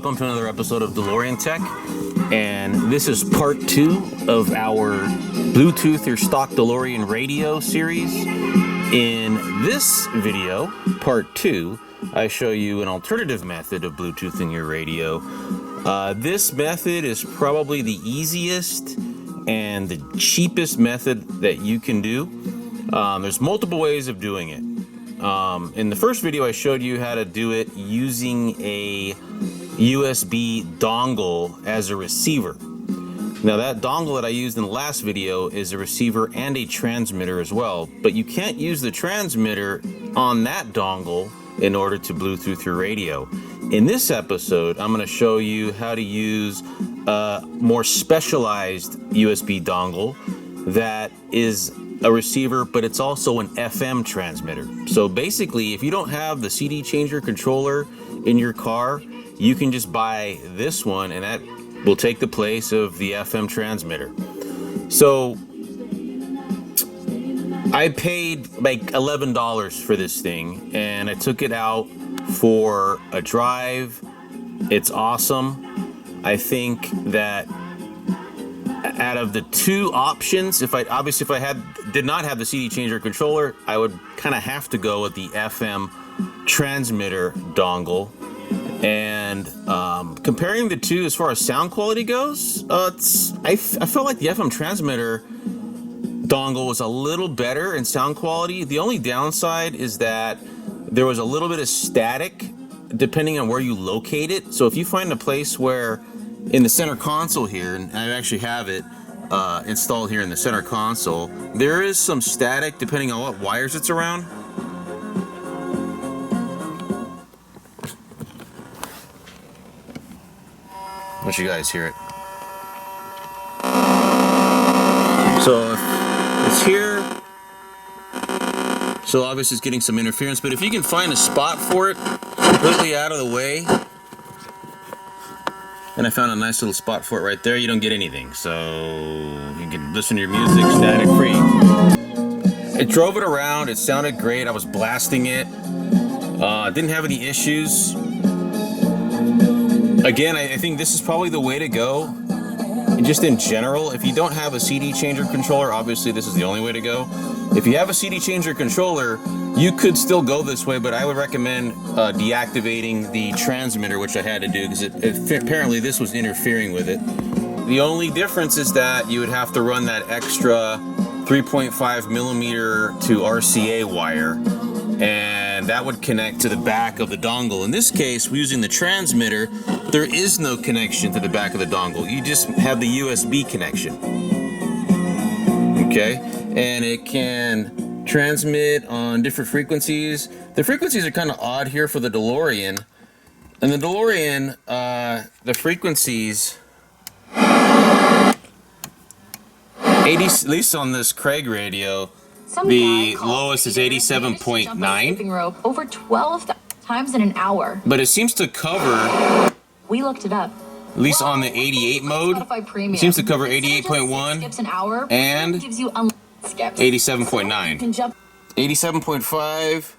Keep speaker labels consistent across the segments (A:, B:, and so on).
A: welcome to another episode of DeLoreanTECH, and this is part 2 of our Bluetooth or stock DeLorean radio series. In this video, part 2, I show you an alternative method of Bluetoothing your radio. This method is probably the easiest and the cheapest method that you can do. There's multiple ways of doing it. In the first video, I showed you how to do it using a USB dongle as a receiver. Now that dongle that I used in the last video is a receiver and a transmitter as well, but you can't use the transmitter on that dongle in order to Bluetooth your radio. In this episode, I'm going to show you how to use a more specialized USB dongle that is a receiver, but it's also an FM transmitter. So basically, if you don't have the CD changer controller in your car, you can just buy this one and that will take the place of the FM transmitter. So I paid like $11 for this thing and I took it out for a drive. It's awesome. I think that out of the two options, if I did not have the CD changer controller, I would kind of have to go with the FM transmitter dongle. And comparing the two as far as sound quality goes, I felt like the FM transmitter dongle was a little better in sound quality. The only downside is that there was a little bit of static depending on where you locate it. So if you find a place where in the center console here, and I actually have it installed here in the center console, there is some static depending on what wires it's around. Let you guys hear it. So if it's here, so obviously it's getting some interference, but if you can find a spot for it completely out of the way, and I found a nice little spot for it right there, you don't get anything. So you can listen to your music static free. It drove it around, it sounded great, I was blasting it. Didn't have any issues. Again, I think this is probably the way to go. Just in general, if you don't have a CD changer controller, obviously this is the only way to go. If you have a CD changer controller, you could still go this way, but I would recommend deactivating the transmitter, which I had to do because apparently this was interfering with it. The only difference is that you would have to run that extra 3.5 millimeter to RCA wire, and that would connect to the back of the dongle. In this case, we're using the transmitter. There is no connection to the back of the dongle. You just have the USB connection. Okay, and it can transmit on different frequencies. The frequencies are kind of odd here for the DeLorean. And the DeLorean, the frequencies, at least on this Craig radio, the lowest is 87.9.
B: Over 12 times in an hour.
A: But it seems to cover,
B: we looked it up.
A: at least on the 88 mode, it seems to cover 88.1 and 87.9. 87.5,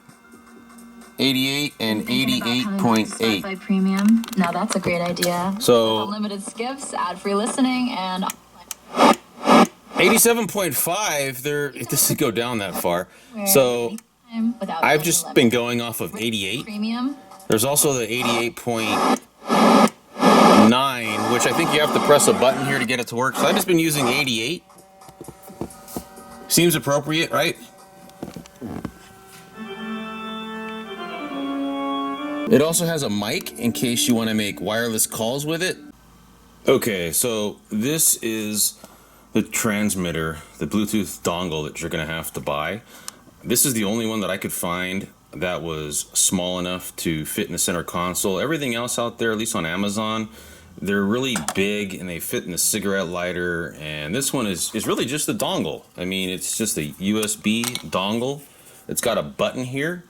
A: 88, and 88.8.
B: Spotify Premium. Now that's a great idea.
A: So
B: unlimited skips, ad-free listening, and
A: 87.5, it doesn't go down that far. So I've just been going off of 88. There's also the 88.9, which I think you have to press a button here to get it to work. So I've just been using 88. Seems appropriate, right? It also has a mic in case you want to make wireless calls with it. Okay, so this is the transmitter, the Bluetooth dongle that you're going to have to buy. This is the only one that I could find that was small enough to fit in the center console. Everything else out there, at least on Amazon, they're really big and they fit in the cigarette lighter, and this one is really just the dongle. I mean, it's just a USB dongle. It's got a button here,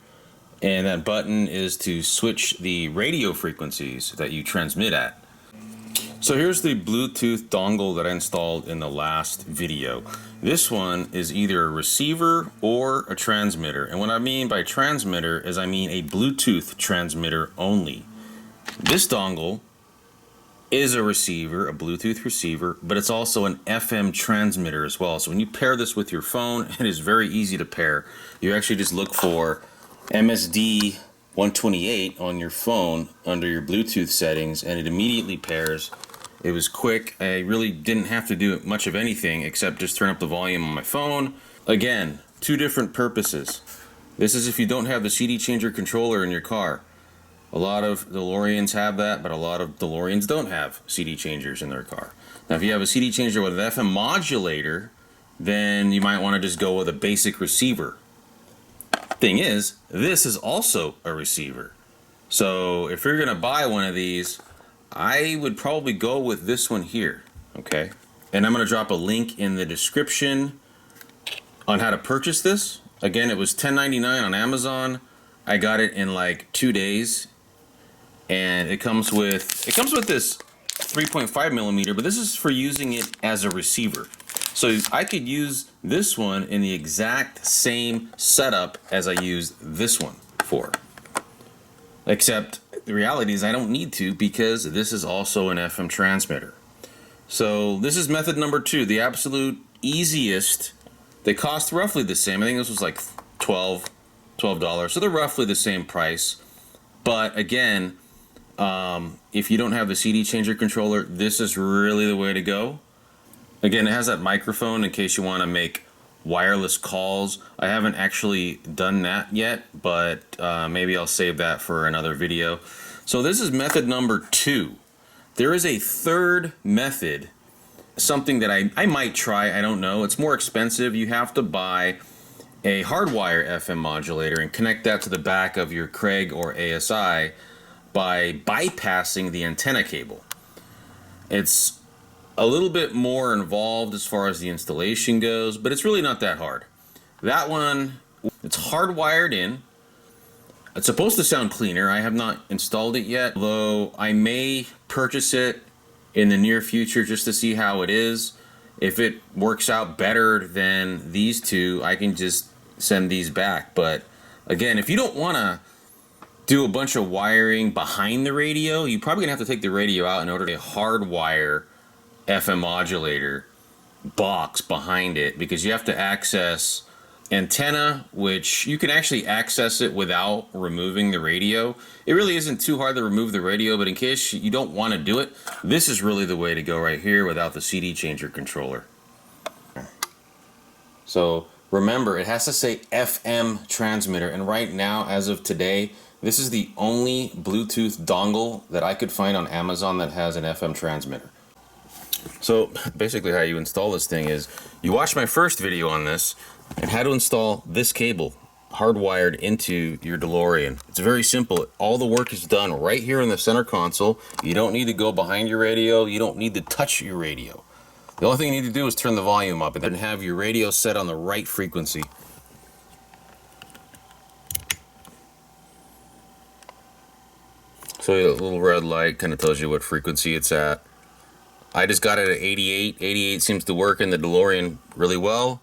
A: and that button is to switch the radio frequencies that you transmit at. So here's the Bluetooth dongle that I installed in the last video. This one is either a receiver or a transmitter. And what I mean by transmitter is I mean a Bluetooth transmitter only. This dongle is a receiver, a Bluetooth receiver, but it's also an FM transmitter as well. So when you pair this with your phone, it is very easy to pair. You actually just look for MSD 128 on your phone under your Bluetooth settings, and it immediately pairs. It was quick. I really didn't have to do much of anything except just turn up the volume on my phone. Again, two different purposes. This is if you don't have the CD changer controller in your car. A lot of DeLoreans have that, but a lot of DeLoreans don't have CD changers in their car. Now, if you have a CD changer with an FM modulator, then you might want to just go with a basic receiver. Thing is, this is also a receiver. So if you're going to buy one of these, I would probably go with this one here, okay? And I'm going to drop a link in the description on how to purchase this. Again, it was $10.99 on Amazon. I got it in like 2 days. And it comes with this 3.5 millimeter, but this is for using it as a receiver. So I could use this one in the exact same setup as I used this one for. Except the reality is I don't need to, because this is also an FM transmitter. So this is method number 2, the absolute easiest. They cost roughly the same. I think this was like $12. So they're roughly the same price. But again, if you don't have the CD changer controller, this is really the way to go. Again, it has that microphone in case you want to make wireless calls. I haven't actually done that yet, but maybe I'll save that for another video. So this is method number 2. There is a third method, something that I might try, I don't know. It's more expensive. You have to buy a hardwire FM modulator and connect that to the back of your Craig or ASI by bypassing the antenna cable. It's a little bit more involved as far as the installation goes, but it's really not that hard. That one, it's hardwired in. It's supposed to sound cleaner. I have not installed it yet, although I may purchase it in the near future just to see how it is. If it works out better than these two, I can just send these back. But again, if you don't want to do a bunch of wiring behind the radio, you're probably gonna have to take the radio out in order to hardwire FM modulator box behind it, because you have to access antenna, which you can actually access it without removing the radio. It really isn't too hard to remove the radio, but in case you don't want to do it, this is really the way to go right here without the CD changer controller. So remember, it has to say FM transmitter, and right now, as of today, this is the only Bluetooth dongle that I could find on Amazon that has an FM transmitter. So basically how you install this thing is, you watch my first video on this and how to install this cable hardwired into your DeLorean. It's very simple. All the work is done right here in the center console. You don't need to go behind your radio. You don't need to touch your radio. The only thing you need to do is turn the volume up and then have your radio set on the right frequency. So a little red light kind of tells you what frequency it's at. I just got it at 88. 88 seems to work in the DeLorean really well.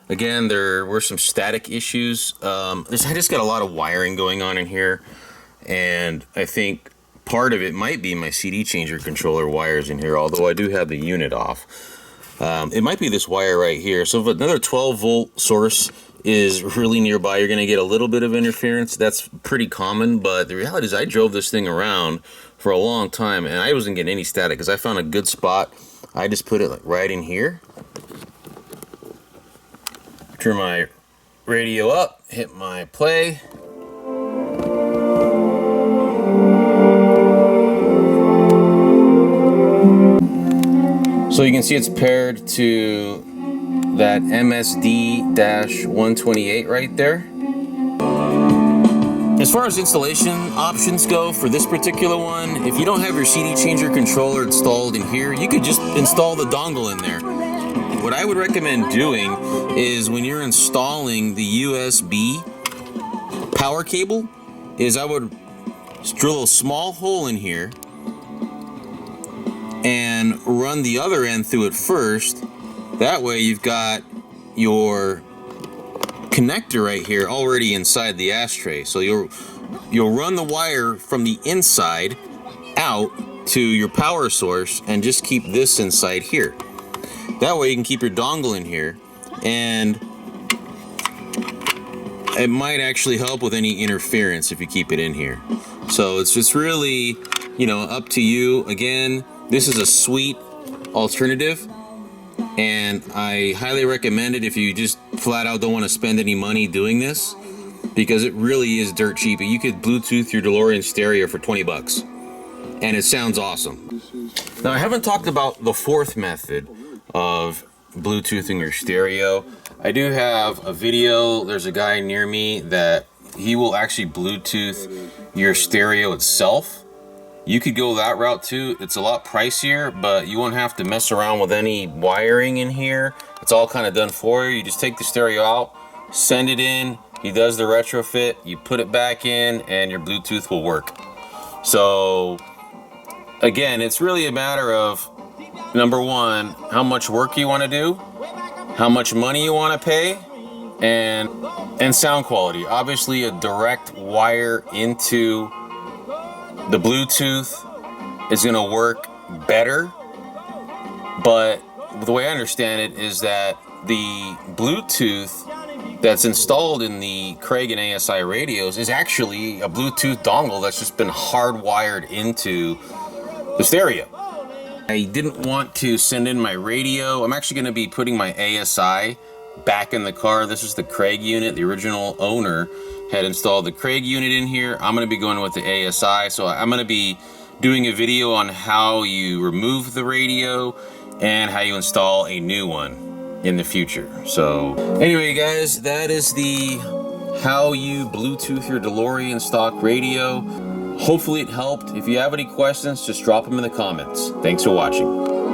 A: Again, there were some static issues. I just got a lot of wiring going on in here, and I think part of it might be my CD changer controller wires in here, although I do have the unit off. It might be this wire right here. So if another 12-volt source is really nearby, you're going to get a little bit of interference. That's pretty common, but the reality is I drove this thing around for a long time and I wasn't getting any static because I found a good spot. I just put it like right in here. Turn my radio up, hit my play. So you can see it's paired to that MSD-128 right there. As far as installation options go for this particular one, if you don't have your CD changer controller installed in here, you could just install the dongle in there. What I would recommend doing is when you're installing the USB power cable, is I would drill a small hole in here and run the other end through it first. That way you've got your connector right here already inside the ashtray. So you'll run the wire from the inside out to your power source and just keep this inside here. That way you can keep your dongle in here, and it might actually help with any interference if you keep it in here. So it's just really, you know, up to you. Again, this is a sweet alternative, and I highly recommend it if you just flat out don't want to spend any money doing this, because it really is dirt cheap. You could Bluetooth your DeLorean stereo for 20 bucks, and it sounds awesome. Now, I haven't talked about the fourth method of Bluetoothing your stereo. I do have a video. There's a guy near me that he will actually Bluetooth your stereo itself. You could go that route too. It's a lot pricier, but you won't have to mess around with any wiring in here. It's all kind of done for you. You just take the stereo out, send it in, he does the retrofit, you put it back in, and your Bluetooth will work. So again, it's really a matter of, number one, how much work you want to do, how much money you want to pay, and sound quality. Obviously, a direct wire into the Bluetooth is going to work better, but the way I understand it is that the Bluetooth that's installed in the Craig and ASI radios is actually a Bluetooth dongle that's just been hardwired into the stereo. I didn't want to send in my radio. I'm actually going to be putting my ASI back in the car. This is the Craig unit. The original owner had installed the Craig unit in here. I'm going to be going with the ASI. So I'm going to be doing a video on how you remove the radio and how you install a new one in the future. So anyway, guys, that is the how you Bluetooth your DeLorean stock radio. Hopefully it helped. If you have any questions, just drop them in the comments. Thanks for watching.